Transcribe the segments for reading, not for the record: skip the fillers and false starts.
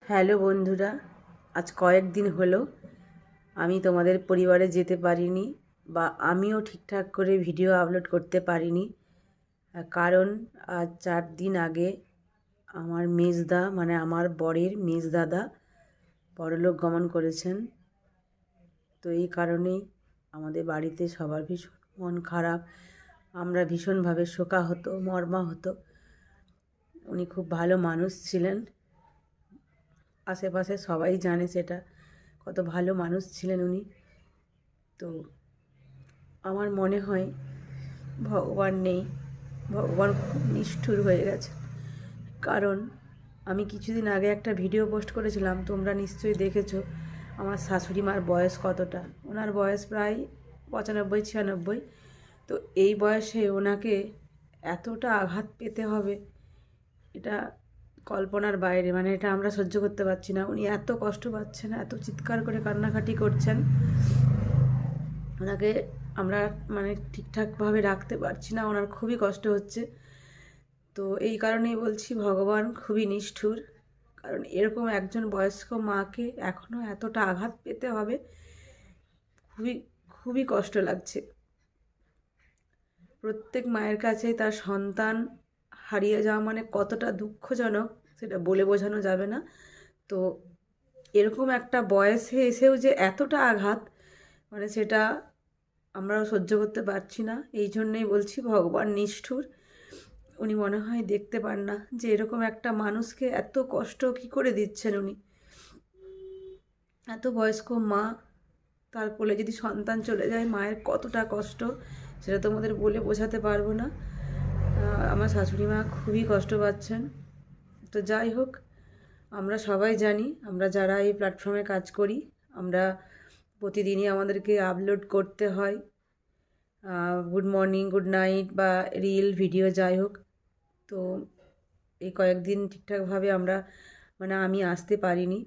Hello বন্ধুরা, আজ কয়েকদিন হলো আমি তোমাদের পরিবারে যেতে পারিনি বা আমিও ঠিকঠাক করে ভিডিও আপলোড করতে পারিনি। কারণ আজ 4 দিন আগে আমার মেজদা মানে আমার বরের মেজদাদা পরলোক গমন করেছেন। তো এই কারণেই আমাদের বাড়িতে সবার ভীষণ মন খারাপ, আমরা ভীষণভাবে শোকাহত মর্মাহত। উনি খুব ভালো মানুষ ছিলেন, আশেপাশে সবাই জানে সেটা, কত ভালো মানুষ ছিলেন উনি। তো আমার মনে হয় ভগবান নেই, ভগবান খুব নিষ্ঠুর হয়ে গেছে। কারণ আমি কিছুদিন আগে একটা ভিডিও পোস্ট করেছিলাম, তোমরা নিশ্চয়ই দেখেছো আমার শাশুড়ি মার বয়স কতটা। ওনার বয়স প্রায় 95-96। তো এই বয়সে ওনাকে এতটা আঘাত পেতে হবে, এটা কল্পনার বাইরে। মানে এটা আমরা সহ্য করতে পারছি না। উনি এত কষ্ট পাচ্ছেন, এত চিৎকার করে কান্নাকাটি করছেন, ওনাকে আমরা মানে ঠিকঠাকভাবে রাখতে পারছি না, ওনার খুবই কষ্ট হচ্ছে। তো এই কারণেই বলছি ভগবান খুবই নিষ্ঠুর। কারণ এরকম একজন বয়স্ক মাকে এখনও এতটা আঘাত পেতে হবে, খুবই খুবই কষ্ট লাগছে। প্রত্যেক মায়ের কাছেই তার সন্তান হারিয়ে যাওয়া মানে কতটা দুঃখজনক সেটা বলে বোঝানো যাবে না। তো এরকম একটা বয়সে এসেও যে এতটা আঘাত, মানে সেটা আমরাও সহ্য করতে পারছি না। এই জন্যেই বলছি ভগবান নিষ্ঠুর। উনি মনে হয় দেখতে পান না যে এরকম একটা মানুষকে এত কষ্ট কী করে দিচ্ছেন উনি। এত বয়স্ক মা, তার কোলে যদি সন্তান চলে যায়, মায়ের কতটা কষ্ট সেটা তোমাদের বলে বোঝাতে পারবো না। আমার শাশুড়ি মা খুবই কষ্ট পাচ্ছেন। তো যাই হোক, আমরা সবাই জানি, আমরা যারা এই প্ল্যাটফর্মে কাজ করি, আমরা প্রতিদিনই আমাদেরকে আপলোড করতে হয় গুড মর্নিং, গুড নাইট বা রিল ভিডিও, যাই হোক। তো এই কয়েকদিন ঠিকঠাকভাবে আমরা মানে আমি আসতে পারিনি।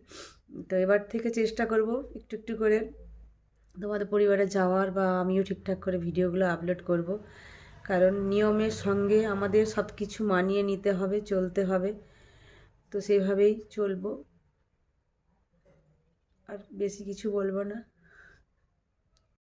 তো এবার থেকে চেষ্টা করব একটু একটু করে তোমাদের পরিবারে যাওয়ার, বা আমিও ঠিকঠাক করে ভিডিওগুলো আপলোড করব। কারণ নিয়মের সঙ্গে আমাদের সব কিছু মানিয়ে নিতে হবে, চলতে হবে। তো সেইভাবেই চলবো, আর বেশি কিছু বলবো না।